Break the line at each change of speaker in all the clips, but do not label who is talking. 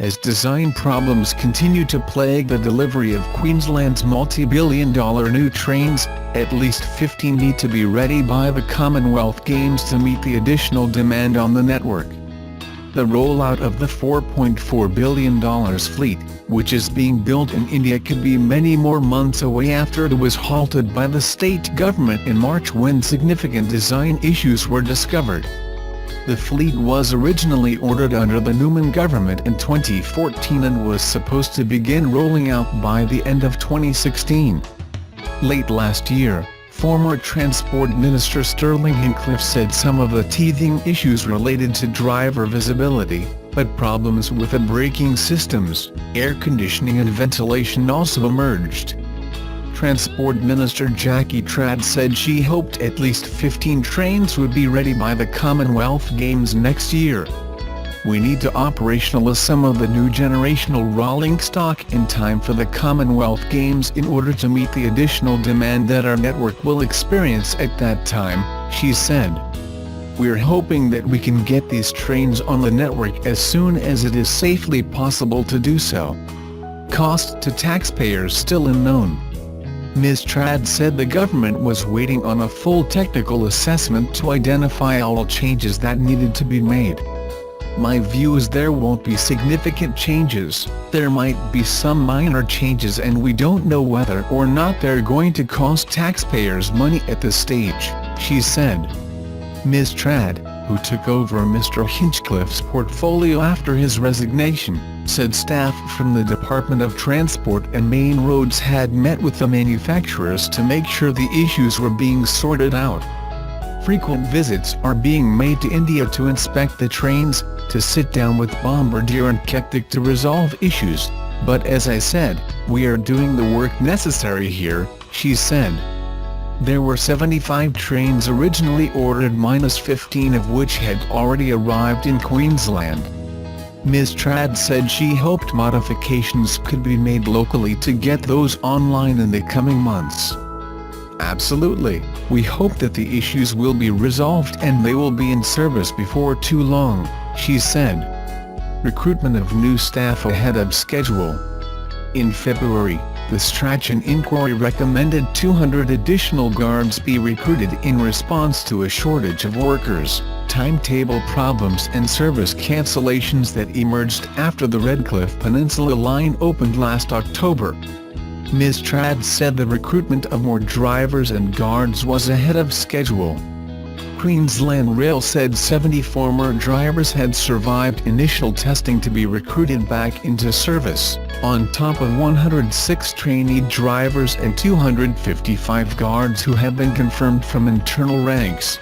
As design problems continue to plague the delivery of Queensland's multi-billion-dollar new trains, at least 15 need to be ready by the Commonwealth Games to meet the additional demand on the network. The rollout of the $4.4 billion fleet, which is being built in India, could be many more months away after it was halted by the state government in March when significant design issues were discovered. The fleet was originally ordered under the Newman government in 2014 and was supposed to begin rolling out by the end of 2016. Late last year, former Transport Minister Sterling Hinchliffe said some of the teething issues related to driver visibility, but problems with the braking systems, air conditioning and ventilation also emerged. Transport Minister Jackie Trad said she hoped at least 15 trains would be ready by the Commonwealth Games next year. We need to operationalize some of the new generational rolling stock in time for the Commonwealth Games in order to meet the additional demand that our network will experience at that time, she said. We're hoping that we can get these trains on the network as soon as it is safely possible to do so. Cost to taxpayers still unknown. Ms. Trad said the government was waiting on a full technical assessment to identify all changes that needed to be made. My view is there won't be significant changes, there might be some minor changes and we don't know whether or not they're going to cost taxpayers money at this stage, she said. Ms. Trad, who took over Mr. Hinchcliffe's portfolio after his resignation, said staff from the Department of Transport and Main Roads had met with the manufacturers to make sure the issues were being sorted out. Frequent visits are being made to India to inspect the trains, to sit down with Bombardier and Kektic to resolve issues, but as I said, we are doing the work necessary here, she said. There were 75 trains originally ordered minus 15 of which had already arrived in Queensland. Ms. Trad said she hoped modifications could be made locally to get those online in the coming months. Absolutely, we hope that the issues will be resolved and they will be in service before too long, she said. Recruitment of new staff ahead of schedule. In February, the Strachan inquiry recommended 200 additional guards be recruited in response to a shortage of workers, timetable problems and service cancellations that emerged after the Redcliffe Peninsula line opened last October. Ms. Trad said the recruitment of more drivers and guards was ahead of schedule. Queensland Rail said 70 former drivers had survived initial testing to be recruited back into service, on top of 106 trainee drivers and 255 guards who have been confirmed from internal ranks.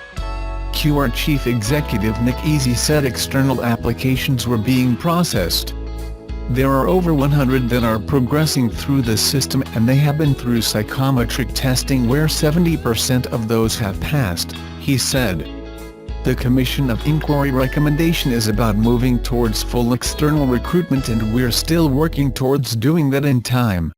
QR Chief Executive Nick Easy said external applications were being processed. There are over 100 that are progressing through the system and they have been through psychometric testing where 70% of those have passed, he said. The Commission of Inquiry recommendation is about moving towards full external recruitment and we're still working towards doing that in time.